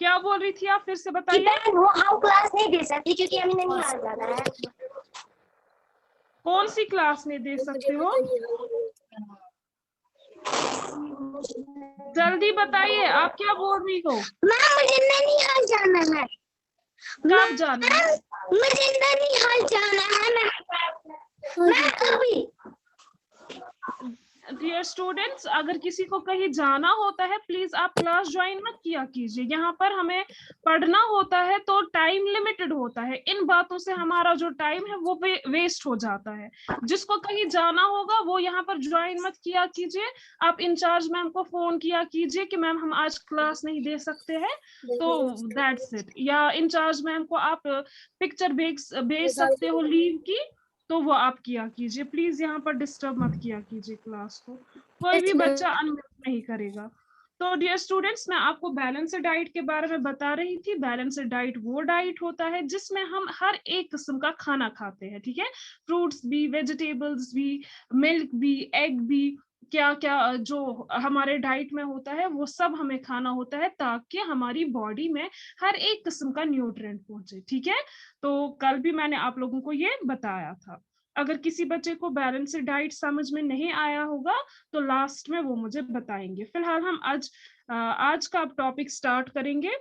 क्या बोल रही थी आप, फिर से बताइए। वो हम क्लास नहीं दे सकती क्योंकि हमें ननिहाल जाना है। कौन सी क्लास नहीं दे सकते हो, जल्दी बताइए, आप क्या बोल रही हो। मैम मुझे ननिहाल जाना है। कब जाना है? मुझे ननिहाल जाना है मैं अभी। डियर स्टूडेंट्स, अगर किसी को कहीं जाना होता है प्लीज आप क्लास ज्वाइन मत किया कीजिए। यहाँ पर हमें पढ़ना होता है तो टाइम लिमिटेड होता है, इन बातों से हमारा जो टाइम है वो वेस्ट हो जाता है। जिसको कहीं जाना होगा वो यहाँ पर ज्वाइन मत किया कीजिए। आप इंचार्ज मैम को फोन किया कीजिए कि मैम हम आज क्लास नहीं दे सकते हैं, तो दैट्स इट। या इंचार्ज मैम को आप पिक्चर भेज सकते हो लीव की, तो वो आप किया कीजिए। प्लीज यहाँ पर डिस्टर्ब मत किया कीजिए क्लास को, कोई भी बच्चा अनम्यूट नहीं करेगा। तो डियर स्टूडेंट्स, मैं आपको बैलेंस्ड डाइट के बारे में बता रही थी। बैलेंस्ड डाइट वो डाइट होता है जिसमें हम हर एक किस्म का खाना खाते हैं, ठीक है। फ्रूट्स भी, वेजिटेबल्स भी, मिल्क भी, एग भी, क्या क्या जो हमारे डाइट में होता है वो सब हमें खाना होता है ताकि हमारी बॉडी में हर एक किस्म का न्यूट्रिएंट पहुंचे, ठीक है। तो कल भी मैंने आप लोगों को ये बताया था। अगर किसी बच्चे को बैलेंस्ड डाइट समझ में नहीं आया होगा तो लास्ट में वो मुझे बताएंगे। फिलहाल हम आज का टॉपिक स्टार्ट करेंगे।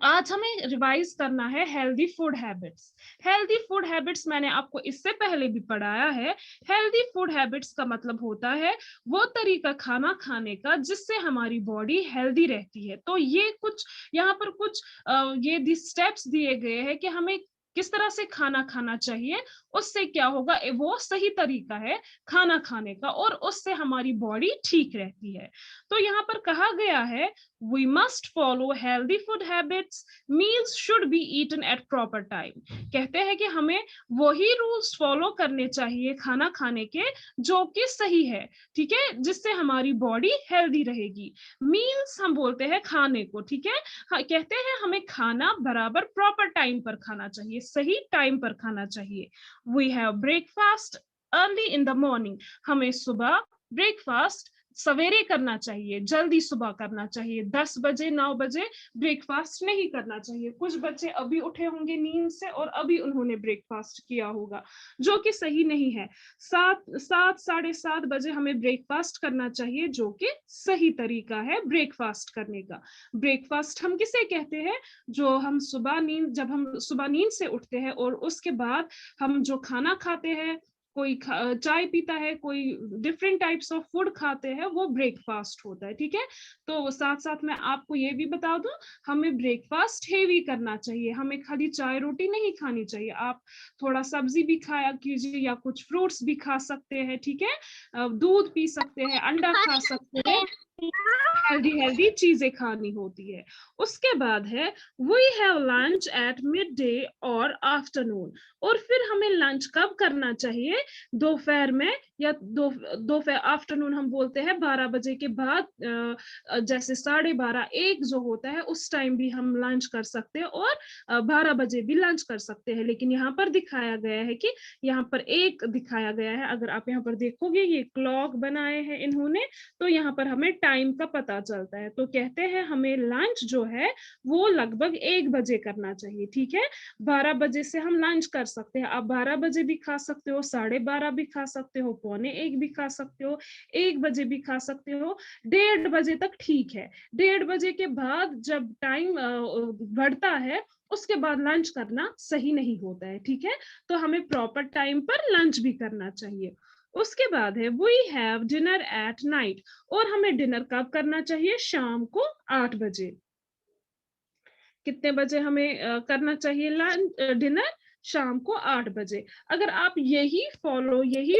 आज हमें रिवाइज करना है healthy food habits. Healthy food habits मैंने आपको इससे पहले भी पढ़ाया है। हेल्दी फूड हैबिट्स का मतलब होता है वो तरीका खाना खाने का जिससे हमारी बॉडी हेल्दी रहती है। तो ये कुछ यहाँ पर कुछ ये स्टेप्स दिए गए हैं कि हमें किस तरह से खाना खाना चाहिए, उससे क्या होगा, वो सही तरीका है खाना खाने का और उससे हमारी बॉडी ठीक रहती है। तो यहाँ पर कहा गया है we must follow healthy food habits, meals should be eaten at proper time। कहते हैं कि हमें वही रूल्स फॉलो करने चाहिए खाना खाने के जो कि सही है, ठीक है, जिससे हमारी बॉडी हेल्दी रहेगी। मील्स हम बोलते हैं खाने को, ठीक है। हाँ, कहते हैं हमें खाना बराबर प्रॉपर टाइम पर खाना चाहिए, सही टाइम पर खाना चाहिए। We have breakfast early in the morning. हमें सुबह ब्रेकफास्ट सवेरे करना चाहिए, जल्दी सुबह करना चाहिए। 10 बजे 9 बजे ब्रेकफास्ट नहीं करना चाहिए। कुछ बच्चे अभी उठे होंगे नींद से और अभी उन्होंने ब्रेकफास्ट किया होगा, जो कि सही नहीं है। 7 साढ़े 7 बजे हमें ब्रेकफास्ट करना चाहिए, जो कि सही तरीका है ब्रेकफास्ट करने का। ब्रेकफास्ट हम किसे कहते हैं, जो हम जब हम सुबह नींद से उठते हैं और उसके बाद हम जो खाना खाते हैं, कोई चाय पीता है, कोई डिफरेंट टाइप्स ऑफ फूड खाते हैं, वो ब्रेकफास्ट होता है, ठीक है। तो साथ साथ मैं आपको ये भी बता दूं, हमें ब्रेकफास्ट हेवी करना चाहिए, हमें खाली चाय रोटी नहीं खानी चाहिए। आप थोड़ा सब्जी भी खाया कीजिए या कुछ फ्रूट्स भी खा सकते हैं, ठीक है। दूध पी सकते हैं, अंडा खा सकते हैं, हेल्दी हेल्दी चीजें खानी होती है। उसके बाद है we have lunch at midday और आफ्टरनून। और फिर हमें लंच कब करना चाहिए, दोपहर में या दोपहर आफ्टरनून हम बोलते हैं 12 बजे के बाद, जैसे 12:30 1 जो होता है उस टाइम भी हम लंच कर सकते हैं और 12 बजे भी लंच कर सकते हैं। लेकिन यहाँ पर दिखाया गया है कि यहाँ पर एक दिखाया गया है, अगर आप यहाँ पर देखोगे ये क्लॉक बनाए हैं इन्होंने, तो यहाँ पर हमें टाइम का पता चलता है। तो कहते हैं हमें लंच जो है वो लगभग 1 बजे करना चाहिए, ठीक है। 12 बजे से हम लंच कर सकते हैं। आप 12 बजे भी खा सकते हो, 12:30 भी खा सकते हो, 12:45 भी खा सकते हो, 1 बजे भी खा सकते हो, 1:30 बजे तक ठीक है। 1:30 बजे के बाद जब टाइम बढ़ता है उसके बाद लंच करना सही नहीं होता है, ठीक है। तो हमें प्रॉपर टाइम पर लंच भी करना चाहिए। उसके बाद है we have dinner at night. और हमें डिनर कब करना चाहिए, शाम को 8 बजे। कितने बजे हमें करना चाहिए डिनर, शाम को 8 बजे। अगर आप यही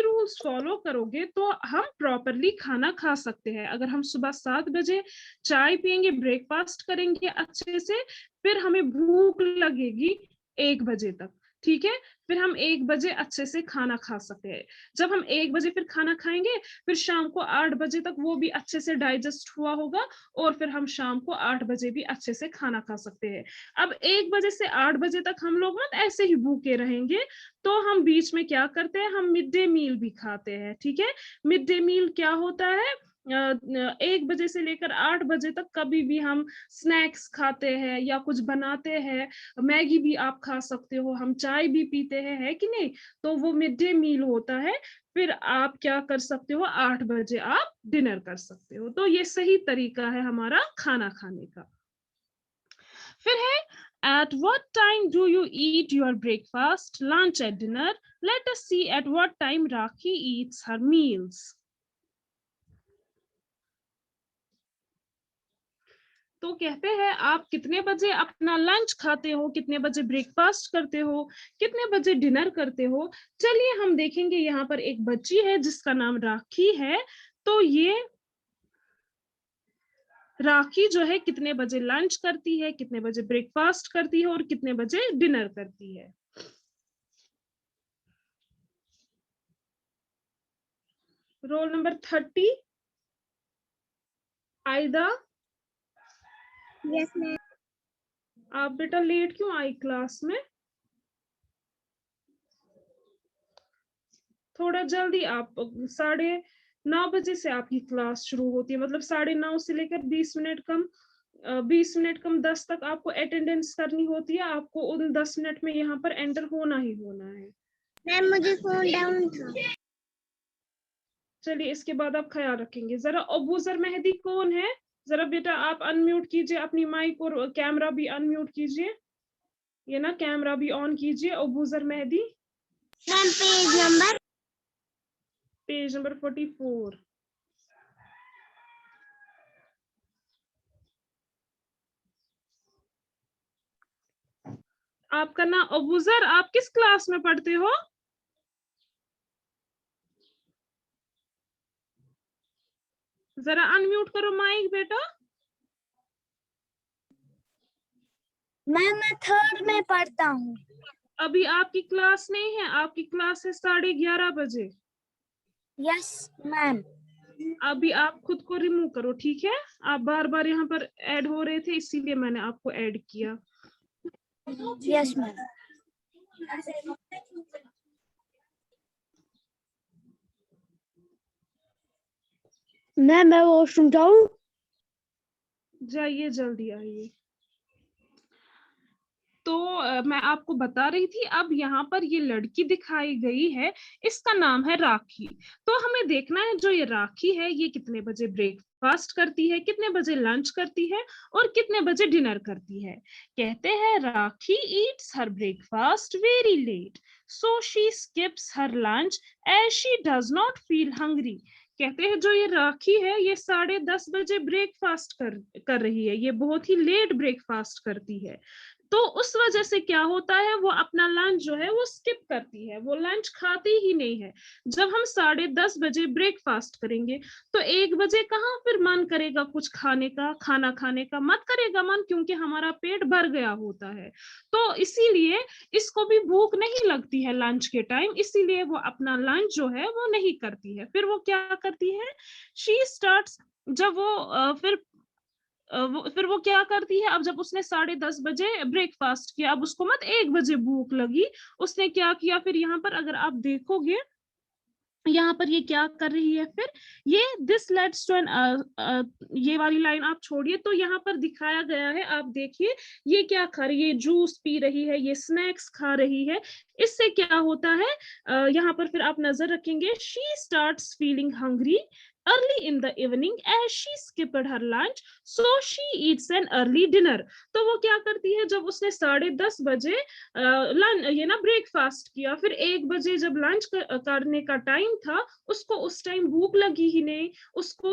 रूल्स फॉलो करोगे तो हम प्रॉपरली खाना खा सकते हैं। अगर हम सुबह 7 बजे चाय पियेंगे, ब्रेकफास्ट करेंगे अच्छे से, फिर हमें भूख लगेगी 1 बजे तक, ठीक है। फिर हम 1 बजे अच्छे से खाना खा सकते हैं। जब हम 1 बजे फिर खाना खाएंगे, फिर शाम को 8 बजे तक वो भी अच्छे से डाइजेस्ट हुआ होगा और फिर हम शाम को 8 बजे भी अच्छे से खाना खा सकते हैं। अब 1 बजे से 8 बजे तक हम लोग मत ऐसे ही भूखे रहेंगे, तो हम बीच में क्या करते हैं, हम मिड डे मील भी खाते हैं, ठीक है। मिड डे मील क्या होता है, 1 बजे से लेकर 8 बजे तक कभी भी हम स्नैक्स खाते हैं या कुछ बनाते हैं, मैगी भी आप खा सकते हो, हम चाय भी पीते हैं, है कि नहीं? तो वो मिड डे मील होता है। फिर आप क्या कर सकते हो, 8 बजे आप डिनर कर सकते हो। तो ये सही तरीका है हमारा खाना खाने का। फिर है at what time do you eat your breakfast, lunch and dinner? Let us see at what time Rakhi eats her meals. तो कहते हैं आप कितने बजे अपना लंच खाते हो, कितने बजे ब्रेकफास्ट करते हो, कितने बजे डिनर करते हो। चलिए हम देखेंगे, यहाँ पर एक बच्ची है जिसका नाम राखी है। तो ये राखी जो है कितने बजे लंच करती है, कितने बजे ब्रेकफास्ट करती है और कितने बजे डिनर करती है। रोल नंबर 30 आयदा। Yes ma'am. आप बेटा लेट क्यों आई क्लास में? थोड़ा जल्दी आप 9:30 बजे से आपकी क्लास शुरू होती है, मतलब 9:30 से लेकर 20 मिनट कम 10 तक आपको अटेंडेंस करनी होती है। आपको उन 10 मिनट में यहाँ पर एंटर होना ही होना है। मैम मुझे फोन डाउन था। चलिए इसके बाद आप ख्याल रखेंगे। जरा अबूजर मेहदी कौन है? जरा बेटा आप अनम्यूट कीजिए अपनी माइक और कैमरा भी अनम्यूट कीजिए, ये ना कैमरा भी ऑन कीजिए। Abuzar Mehdi. Ma'am page number 44। आपका नाम अबूजर, आप किस क्लास में पढ़ते हो? जरा अनम्यूट करो माइक बेटा। मैम मैं 3rd में पढ़ता हूँ। अभी आपकी क्लास नहीं है, आपकी क्लास है 11:30 बजे। Yes ma'am. अभी आप खुद को रिमूव करो, ठीक है? आप बार बार यहाँ पर ऐड हो रहे थे, इसीलिए मैंने आपको ऐड किया। Yes ma'am. मैं वॉशरूम जाऊँ? जाइए, जल्दी आइए। तो मैं आपको बता रही थी, अब यहाँ पर ये लड़की दिखाई गई है, इसका नाम है राखी। तो हमें देखना है जो ये राखी है ये कितने बजे ब्रेकफास्ट करती है, कितने बजे लंच करती है और कितने बजे डिनर करती है। कहते हैं Rakhi eats her breakfast very late, so she skips her lunch as she does not feel hungry. कहते हैं जो ये राखी है ये 10:30 बजे ब्रेकफास्ट कर रही है, ये बहुत ही लेट ब्रेकफास्ट करती है। तो उस वजह से क्या होता है, वो अपना लंच जो है वो स्किप करती है, वो लंच खाती ही नहीं है। जब हम 10:30 बजे ब्रेकफास्ट करेंगे तो 1 बजे कहाँ फिर मन करेगा कुछ खाने का, खाना खाने का मत करेगा मन, क्योंकि हमारा पेट भर गया होता है। तो इसीलिए इसको भी भूख नहीं लगती है लंच के टाइम, इसीलिए वो अपना लंच जो है वो नहीं करती है। फिर वो क्या करती है, शी स्टार्ट्स, जब वो फिर वो क्या करती है, अब जब उसने 10:30 बजे ब्रेकफास्ट किया, अब उसको मत 1 बजे भूख लगी, उसने क्या किया फिर यहाँ पर अगर आप देखोगे, यहाँ पर ये क्या कर रही है फिर, ये दिस लेट्स टू एन, ये वाली लाइन आप छोड़िए, तो यहाँ पर दिखाया गया है, आप देखिए ये क्या खा रही है, जूस पी रही है, ये स्नैक्स खा रही है। इससे क्या होता है, यहाँ पर फिर आप नजर रखेंगे, she starts feeling hungry early in the evening as she skipped her lunch, so she eats an early dinner। तो वो क्या करती है, जब उसने 10:30 बजे ये ना ब्रेकफास्ट किया, फिर 1 बजे जब लंच करने का टाइम था, उसको उस टाइम भूख लगी ही नहीं, उसको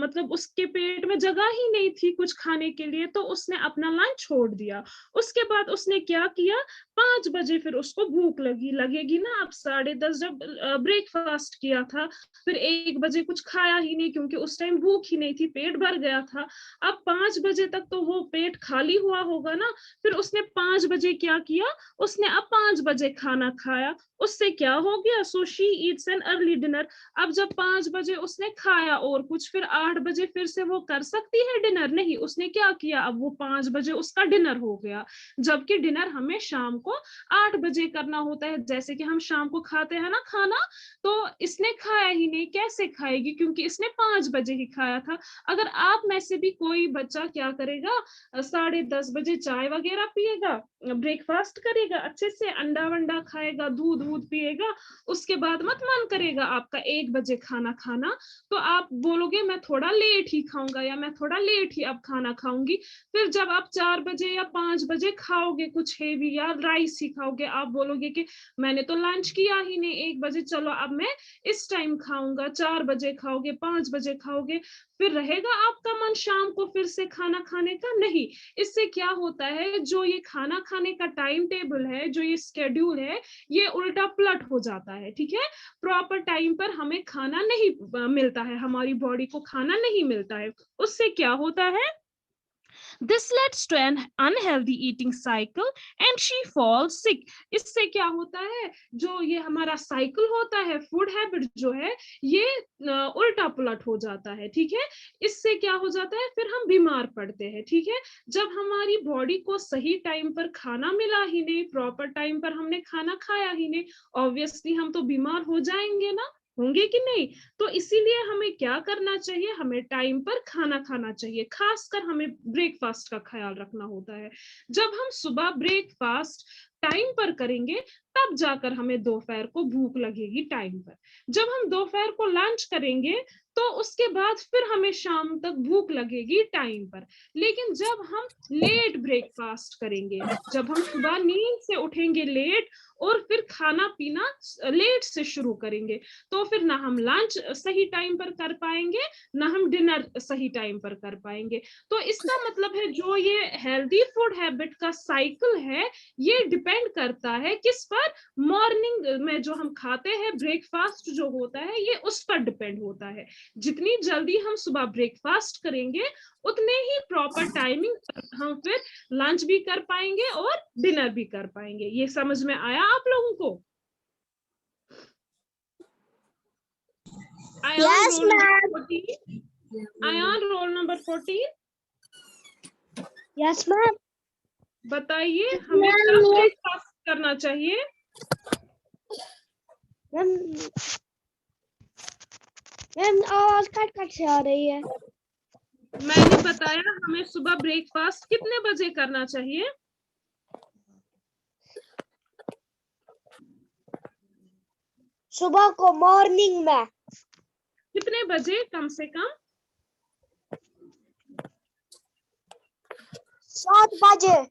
मतलब उसके पेट में जगह ही नहीं थी कुछ खाने के लिए, तो उसने अपना लंच छोड़ दिया। उसके बाद उसने क्या किया, 5 बजे फिर उसको भूख लगेगी ना, अब 10:30 जब ब्रेकफास्ट किया था, फिर 1 बजे कुछ खाया ही नहीं क्योंकि उस टाइम भूख ही नहीं थी, पेट भर गया था। अब 5 बजे तक तो वो पेट खाली हुआ होगा ना, फिर उसने 5 बजे क्या किया, उसने अब 5 बजे खाना खाया, उससे क्या हो गया, so she Yeats an early dinner. अब जब 5 बजे उसने खाया और कुछ, फिर 8 बजे फिर से वो कर सकती है डिनर? नहीं, उसने क्या किया, अब वो 5 बजे उसका डिनर हो गया, जबकि डिनर हमें शाम को 8 बजे करना होता है। जैसे कि हम शाम को खाते हैं ना खाना, तो इसने खाया ही नहीं, कैसे खाएगी, क्योंकि इसने 5 बजे ही खाया था। अगर आप में से भी कोई बच्चा क्या करेगा, 10:30 बजे चाय वगैरह पिएगा, ब्रेकफास्ट करेगा, अच्छे से अंडा वंडा खाएगा, दूध वूध पिएगा, उसके बाद मत मन करेगा आपका 1 बजे खाना खाना, तो आप बोलोगे मैं थोड़ा लेट ही खाऊंगा या मैं थोड़ा लेट ही अब खाना खाऊंगी। फिर जब आप 4 बजे या 5 बजे खाओगे कुछ हेवी या राइस ही खाओगे, आप बोलोगे कि मैंने तो लंच किया ही नहीं 1 बजे, चलो अब मैं इस टाइम खाऊंगा। 4 बजे खाओगे, 5 बजे खाओगे, फिर रहेगा आपका मन शाम को फिर से खाना खाने का? नहीं। इससे क्या होता है, जो ये खाना खाने का टाइम टेबल है, जो ये स्केड्यूल है, ये उल्टा पलट हो जाता है। ठीक है, प्रॉपर टाइम पर हमें खाना नहीं मिलता है, हमारी बॉडी को खाना नहीं मिलता है। उससे क्या होता है, this leads to an unhealthy eating cycle and she falls sick. इससे क्या होता है, जो ये हमारा साइकिल होता है, फूड हैबिट जो है, ये उल्टा पुलट हो जाता है। ठीक है, इससे क्या हो जाता है, फिर हम बीमार पड़ते हैं। ठीक है, जब हमारी बॉडी को सही टाइम पर खाना मिला ही नहीं, प्रॉपर टाइम पर हमने खाना खाया ही नहीं, ऑब्वियसली हम तो बीमार हो जाएंगे ना, होंगे कि नहीं? तो इसीलिए हमें क्या करना चाहिए, हमें टाइम पर खाना खाना चाहिए, खासकर हमें ब्रेकफास्ट का ख्याल रखना होता है। जब हम सुबह ब्रेकफास्ट टाइम पर करेंगे, तब जाकर हमें दोपहर को भूख लगेगी टाइम पर। जब हम दोपहर को लंच करेंगे, तो उसके बाद फिर हमें शाम तक भूख लगेगी टाइम पर। लेकिन जब हम लेट ब्रेकफास्ट करेंगे, जब हम सुबह नींद से उठेंगे लेट और फिर खाना पीना लेट से शुरू करेंगे, तो फिर ना हम लंच सही टाइम पर कर पाएंगे, ना हम डिनर सही टाइम पर कर पाएंगे। तो इसका मतलब है, जो ये हेल्दी फूड हैबिट का साइकिल है, ये डिपेंड करता है किस पर, मॉर्निंग में जो हम खाते हैं, ब्रेकफास्ट जो होता है, ये उस पर डिपेंड होता है। जितनी जल्दी हम सुबह ब्रेकफास्ट करेंगे, उतने ही प्रॉपर टाइमिंग पर हम फिर लंच भी कर पाएंगे और डिनर भी कर पाएंगे। ये समझ में आया आप लोगों को? Yes, ma'am. Ayaan roll number 14, Yes, ma'am. बताइए हमें कब ब्रेकफास्ट करना चाहिए? मैम आवाज कट कट से आ रही है। मैंने बताया हमें सुबह ब्रेकफास्ट कितने बजे करना चाहिए? सुबह को मॉर्निंग में कितने बजे कम से कम? 7 बजे।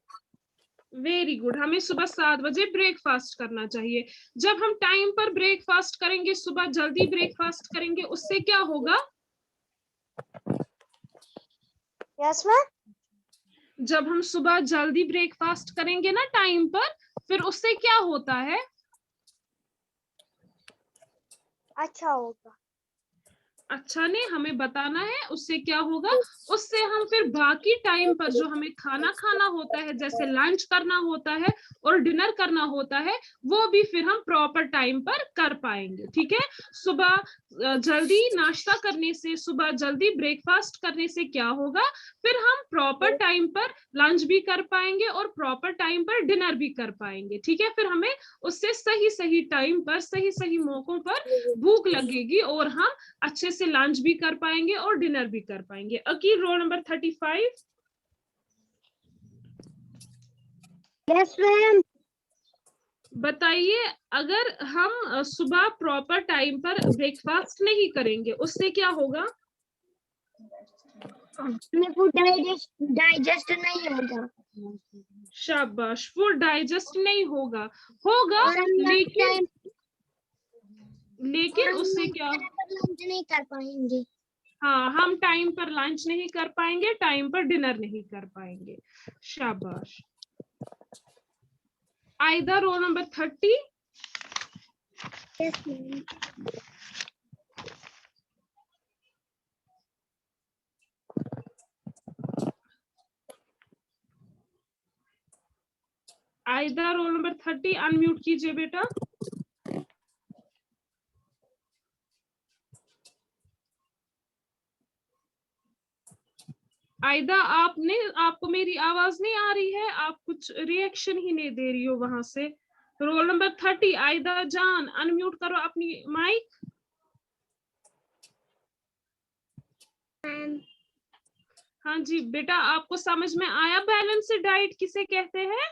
वेरी गुड, हमें सुबह 7 बजे ब्रेकफास्ट करना चाहिए। जब हम टाइम पर ब्रेकफास्ट करेंगे, सुबह जल्दी ब्रेकफास्ट करेंगे, उससे क्या होगा? Yes ma'am. जब हम सुबह जल्दी ब्रेकफास्ट करेंगे ना टाइम पर, फिर उससे क्या होता है? अच्छा होगा। अच्छा नहीं, हमें बताना है उससे क्या होगा। उससे हम फिर बाकी टाइम पर जो हमें खाना खाना होता है, जैसे लंच करना होता है और डिनर करना होता है, वो भी फिर हम प्रॉपर टाइम पर कर पाएंगे। ठीक है, सुबह जल्दी नाश्ता करने से, सुबह जल्दी ब्रेकफास्ट करने से क्या होगा, फिर हम प्रॉपर टाइम पर लंच भी कर पाएंगे और प्रॉपर टाइम पर डिनर भी कर पाएंगे। ठीक है, फिर हमें उससे सही सही टाइम पर, सही सही मौकों पर भूख लगेगी और हम अच्छे से लंच भी कर पाएंगे और डिनर भी कर पाएंगे। Aqeel roll number 35। Yes ma'am. बताइए, अगर हम सुबह प्रॉपर टाइम पर ब्रेकफास्ट नहीं करेंगे, उससे क्या होगा? हमें फूड डाइजेस्ट नहीं होगा। शाबाश, फूड डाइजेस्ट नहीं होगा, होगा और हम लेकिन उससे क्या, लंच नहीं कर पाएंगे। हाँ, हम टाइम पर लंच नहीं कर पाएंगे, टाइम पर डिनर नहीं कर पाएंगे। शाबाश। आयदा रोल नंबर 30। Yes ma'am. आयदा रोल नंबर 30, अनम्यूट कीजिए बेटा। आयदा आपको मेरी आवाज नहीं आ रही है, आप कुछ रिएक्शन ही नहीं दे रही हो वहां से। रोल नंबर 30 आयदा जान, अनम्यूट करो अपनी माइक। हाँ जी बेटा, आपको समझ में आया बैलेंस्ड डाइट किसे कहते हैं?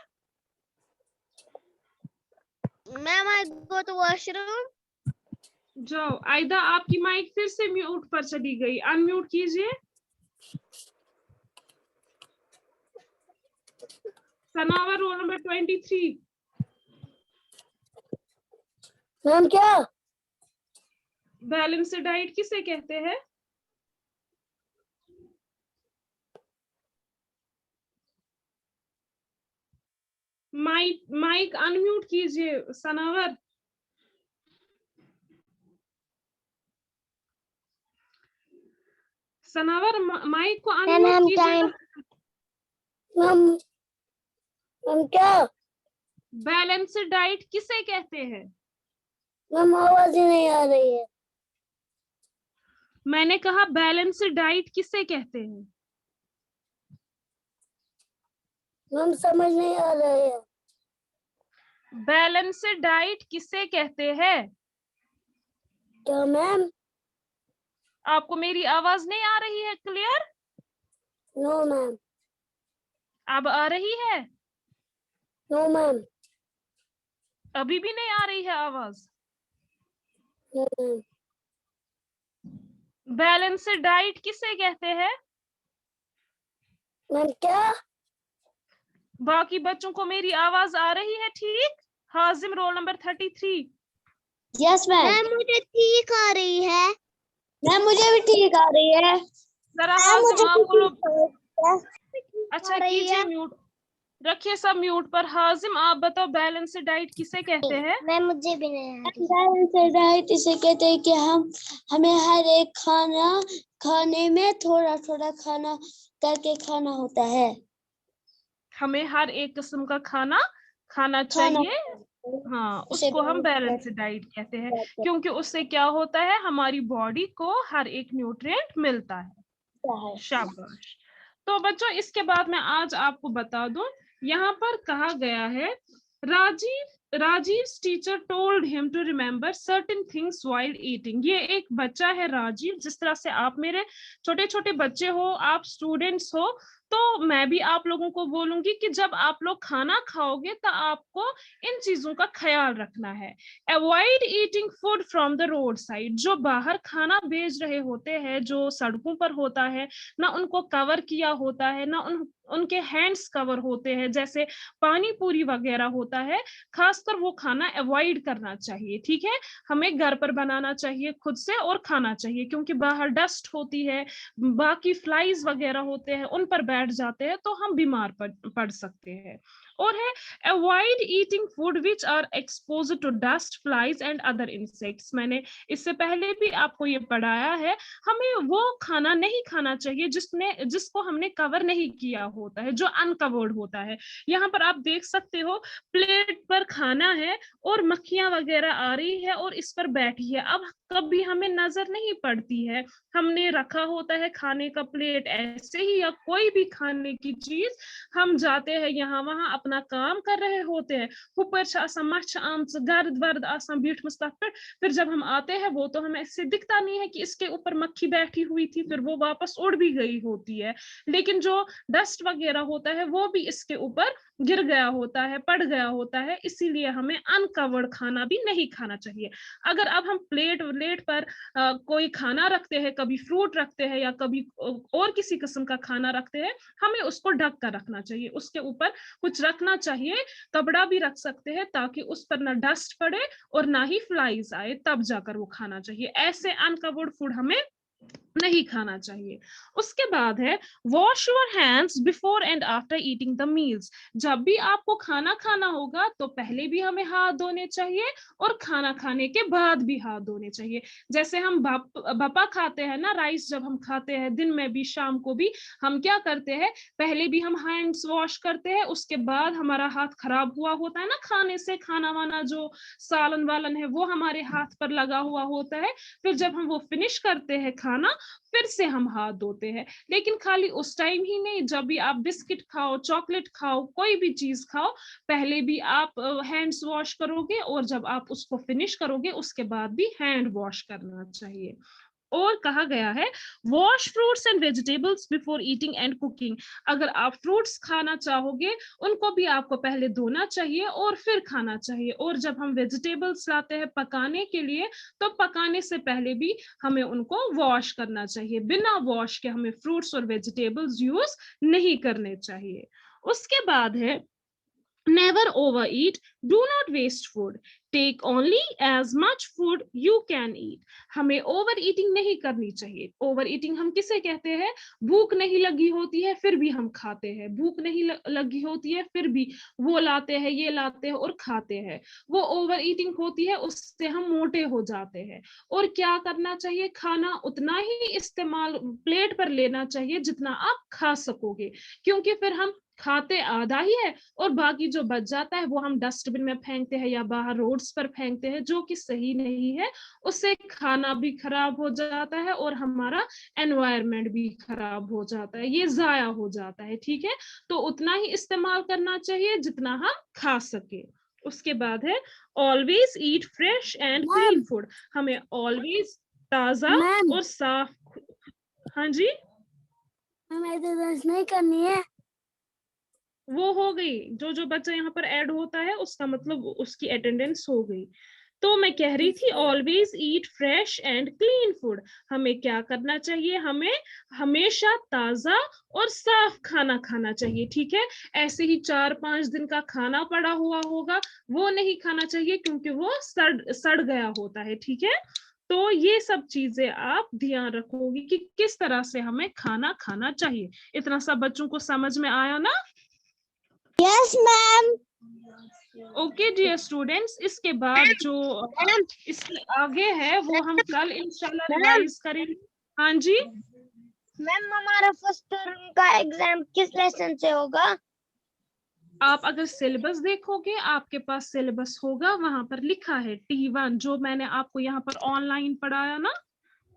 Ma'am I go to washroom. जाओ। आयदा आपकी माइक फिर से म्यूट पर चली गई, अनम्यूट कीजिए। Sanawar roll number 23। मैम क्या? बैलेंस्ड डाइट किसे कहते हैं? माइक अनम्यूट कीजिए सनावर। सनावर माइक को अनम्यूट कीजिए। मैम क्या? बैलेंस्ड डाइट किसे कहते हैं? मैम आवाज ही नहीं आ रही है। मैंने कहा बैलेंस्ड डाइट किसे कहते हैं? मैम समझ नहीं आ रहा है। बैलेंस्ड डाइट किसे कहते हैं? क्या मैम? आपको मेरी आवाज नहीं आ रही है क्लियर? No ma'am. अब आ रही है? No ma'am. अभी भी नहीं आ रही है आवाज? No ma'am. बैलेंस्ड डाइट किसे कहते हैं? मैम क्या? बाकी बच्चों को मेरी आवाज आ रही है ठीक? Hazim roll number 33। Yes ma'am. Ma'am मुझे ठीक आ रही है। मैम मुझे भी ठीक आ रही है। जरा हाजिम आप बोलो। अच्छा रही कीजिए है। म्यूट, रखिए सब म्यूट पर। हाजिम आप बताओ बैलेंस्ड डाइट किसे कहते हैं? मैम मुझे भी नहीं बैलेंस्ड डाइट इसे कहते हैं कि हमें हर एक खाने में थोड़ा थोड़ा खाना करके खाना होता है। हमें हर एक किस्म का खाना खाना चाहिए। हाँ, उसको हम बैलेंस्ड डाइट कहते हैं, क्योंकि उससे क्या होता है, हमारी बॉडी को हर एक न्यूट्रिएंट मिलता है। शाबाश। तो बच्चों इसके बाद मैं आज आपको बता दूं, यहाँ पर कहा गया है Rajiv's teacher told him to remember certain things while eating। ये एक बच्चा है राजीव, जिस तरह से आप मेरे छोटे छोटे बच्चे हो, आप स्टूडेंट्स हो, तो मैं भी आप लोगों को बोलूंगी कि जब आप लोग खाना खाओगे तो आपको इन चीजों का ख्याल रखना है। Avoid eating food from the road side. जो बाहर खाना बेच रहे होते हैं, जो सड़कों पर होता है, ना उनको कवर किया होता है, ना उनके हैंड्स कवर होते हैं, जैसे पानी पूरी वगैरह होता है, खासकर वो खाना अवॉइड करना चाहिए। ठीक है, हमें घर पर बनाना चाहिए खुद से और खाना चाहिए, क्योंकि बाहर डस्ट होती है, बाकी फ्लाइज वगैरह होते हैं, उन पर बैठ जाते हैं तो हम बीमार पड़ सकते हैं। और है avoid eating food which are expose to dust, flies and other insects. मैंने इससे पहले भी आपको ये पढ़ाया है, हमें वो खाना नहीं खाना चाहिए जिसको हमने कवर नहीं किया होता है, जो अनकवर्ड होता है। यहाँ पर आप देख सकते हो प्लेट पर खाना है और मक्खियां वगैरह आ रही है और इस पर बैठी है। अब कभी हमें नजर नहीं पड़ती है, हमने रखा होता है खाने का प्लेट ऐसे ही, या कोई भी खाने की चीज, हम जाते हैं यहाँ वहां अपना काम कर रहे होते हैं, ऊपर मच्छ आमच गर्द वर्द आसान बीठमस तथ पे, फिर जब हम आते हैं वो तो हमें इससे दिखता नहीं है कि इसके ऊपर मक्खी बैठी हुई थी, फिर वो वापस उड़ भी गई होती है, लेकिन जो डस्ट वगैरह होता है वो भी इसके ऊपर गिर गया होता है, पड़ गया होता है, इसीलिए हमें अनकवर्ड खाना भी नहीं खाना चाहिए। अगर अब हम प्लेट पर कोई खाना रखते हैं, कभी फ्रूट रखते हैं या कभी और किसी किस्म का खाना रखते हैं, हमें उसको ढक कर रखना चाहिए, उसके ऊपर कुछ रखना चाहिए, कपड़ा भी रख सकते हैं, ताकि उस पर ना डस्ट पड़े और ना ही फ्लाइज आए, तब जाकर वो खाना चाहिए। ऐसे अनकवर्ड फूड हमें नहीं खाना चाहिए। उसके बाद है wash your hands before and after eating the meals. जब भी आपको खाना खाना होगा तो पहले भी हमें हाथ धोने चाहिए और खाना खाने के बाद भी हाथ धोने चाहिए। जैसे हम भपा खाते हैं ना, राइस जब हम खाते हैं दिन में भी शाम को भी, हम क्या करते हैं, पहले भी हम हैंड्स वॉश करते हैं, उसके बाद हमारा हाथ खराब हुआ होता है ना खाने से, खाना वाना जो सालन वालन है वो हमारे हाथ पर लगा हुआ होता है, फिर जब हम वो फिनिश करते हैं खाना, फिर से हम हाथ धोते हैं। लेकिन खाली उस टाइम ही नहीं, जब भी आप बिस्किट खाओ, चॉकलेट खाओ, कोई भी चीज खाओ, पहले भी आप हैंड्स वॉश करोगे, और जब आप उसको फिनिश करोगे उसके बाद भी हैंड वॉश करना चाहिए। और कहा गया है wash fruits and vegetables before eating and cooking. अगर आप फ्रूट्स खाना चाहोगे, उनको भी आपको पहले धोना चाहिए और फिर खाना चाहिए। और जब हम वेजिटेबल्स लाते हैं पकाने के लिए, तो पकाने से पहले भी हमें उनको वॉश करना चाहिए। बिना वॉश के हमें फ्रूट्स और वेजिटेबल्स यूज नहीं करने चाहिए। उसके बाद है never overeat, do not waste food, take only as much food you can eat। हमें ओवर ईटिंग नहीं करनी चाहिए। ओवर ईटिंग हम किसे कहते हैं? भूख नहीं लगी होती है फिर भी हम खाते हैं, भूख नहीं लगी होती है फिर भी वो लाते हैं, ये लाते हैं और खाते हैं, वो ओवर ईटिंग होती है, उससे हम मोटे हो जाते हैं। और क्या करना चाहिए? खाना उतना ही इस्तेमाल प्लेट पर लेना चाहिए जितना आप खा सकोगे, क्योंकि फिर हम खाते आधा ही है और बाकी जो बच जाता है वो हम डस्टबिन में फेंकते हैं या बाहर रोड्स पर फेंकते हैं, जो कि सही नहीं है। उससे खाना भी खराब हो जाता है और हमारा एनवायरनमेंट भी खराब हो जाता है, ये जाया हो जाता है। ठीक है, तो उतना ही इस्तेमाल करना चाहिए जितना हम खा सके। उसके बाद है always eat fresh and clean food. हमें ऑलवेज ताजा मैम और साफ। हाँ जी, नहीं करनी है। वो हो गई। जो जो बच्चा यहाँ पर ऐड होता है उसका मतलब उसकी अटेंडेंस हो गई। तो मैं कह रही थी always eat fresh and clean food. हमें क्या करना चाहिए? हमें हमेशा ताजा और साफ खाना खाना चाहिए। ठीक है, ऐसे ही 4-5 दिन का खाना पड़ा हुआ होगा वो नहीं खाना चाहिए, क्योंकि वो सड़ गया होता है। ठीक है, तो ये सब चीजें आप ध्यान रखोगी कि किस तरह से हमें खाना खाना चाहिए। इतना सब बच्चों को समझ में आया ना? Yes ma'am. Okay dear students, इसके बाद जो इसके आगे है वो हम कल इंशाल्लाह रिवाइज करेंगे। हाँ जी मैम, हमारा फर्स्ट टर्म का एग्जाम किस लेसन से होगा? आप अगर सिलेबस देखोगे, आपके पास सिलेबस होगा, वहां पर लिखा है T1, जो मैंने आपको यहाँ पर ऑनलाइन पढ़ाया ना,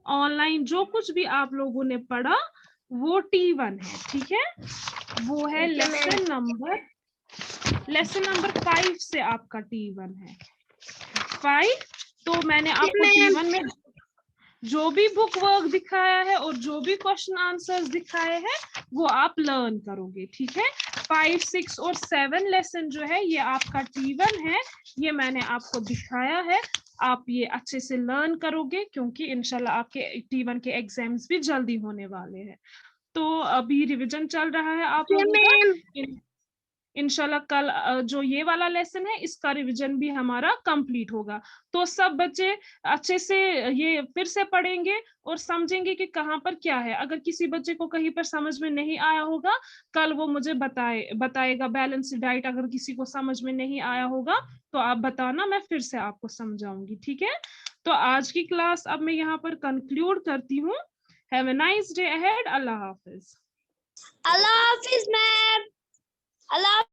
ऑनलाइन जो कुछ भी आप लोगों ने पढ़ा वो T1 है। ठीक है, वो है लेसन नंबर 5 से आपका T1 है 5। तो मैंने आपको T1 में जो भी बुक वर्क दिखाया है और जो भी क्वेश्चन आंसर्स दिखाए हैं वो आप लर्न करोगे। ठीक है, 5, 6 और 7 लेसन जो है ये आपका T1 है, ये मैंने आपको दिखाया है। आप ये अच्छे से लर्न करोगे, क्योंकि इंशाल्लाह आपके T1 के एग्जाम्स भी जल्दी होने वाले हैं। तो अभी रिवीजन चल रहा है आप लोगों का। इंशाल्लाह कल जो ये वाला लेसन है इसका रिवीजन भी हमारा कंप्लीट होगा। तो सब बच्चे अच्छे से ये फिर से पढ़ेंगे और समझेंगे कि कहाँ पर क्या है। अगर किसी बच्चे को कहीं पर समझ में नहीं आया होगा, कल वो मुझे बताएगा। बैलेंस डाइट अगर किसी को समझ में नहीं आया होगा तो आप बताना, मैं फिर से आपको समझाऊंगी। ठीक है, तो आज की क्लास अब मैं यहाँ पर कंक्लूड करती हूँ। Have a nice day ahead. Allah Hafiz. Allah Hafiz ma'am. Allah